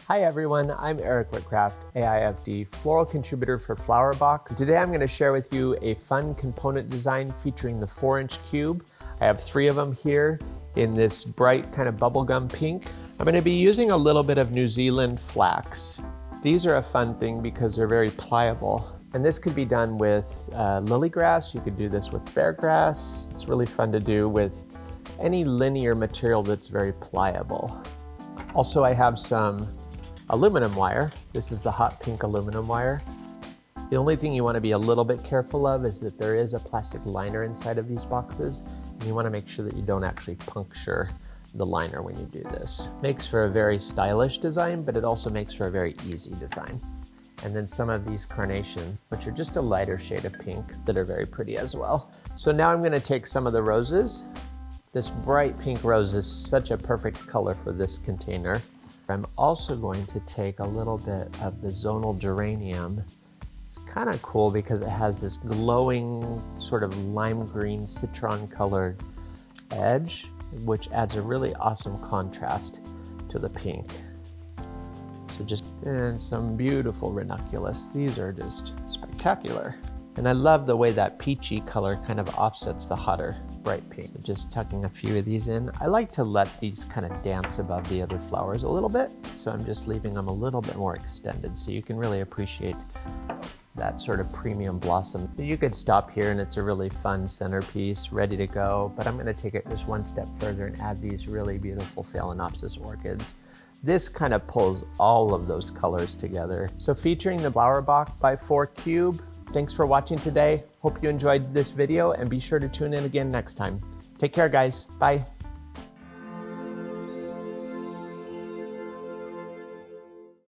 Hi everyone, I'm Eric Whitcraft, AIFD, floral contributor for FlowerBox. Today I'm going to share with you a fun component design featuring the 4-inch cube. I have 3 of them here in this bright kind of bubblegum pink. I'm going to be using a little bit of New Zealand flax. These are a fun thing because they're very pliable. And this could be done with lily grass. You could do this with bear grass. It's really fun to do with any linear material that's very pliable. Also, I have some aluminum wire. This is the hot pink aluminum wire. The only thing you want to be a little bit careful of is that there is a plastic liner inside of these boxes, and you want to make sure that you don't actually puncture the liner when you do this. Makes for a very stylish design, but it also makes for a very easy design. And then some of these carnations, which are just a lighter shade of pink, that are very pretty as well. So now I'm going to take some of the roses. This bright pink rose is such a perfect color for this container. I'm also going to take a little bit of the zonal geranium. It's kind of cool because it has this glowing sort of lime green citron colored edge, which adds a really awesome contrast to the pink. So and some beautiful ranunculus. These are just spectacular. And I love the way that peachy color kind of offsets the hotter bright pink. Just tucking a few of these in. I like to let these kind of dance above the other flowers a little bit, so I'm just leaving them a little bit more extended so you can really appreciate that sort of premium blossom. So you could stop here and it's a really fun centerpiece ready to go, but I'm going to take it just one step further and add these really beautiful Phalaenopsis orchids. This kind of pulls all of those colors together. So featuring the FlowerBox by 4 cube. Thanks for watching today. Hope you enjoyed this video and be sure to tune in again next time. Take care, guys. Bye.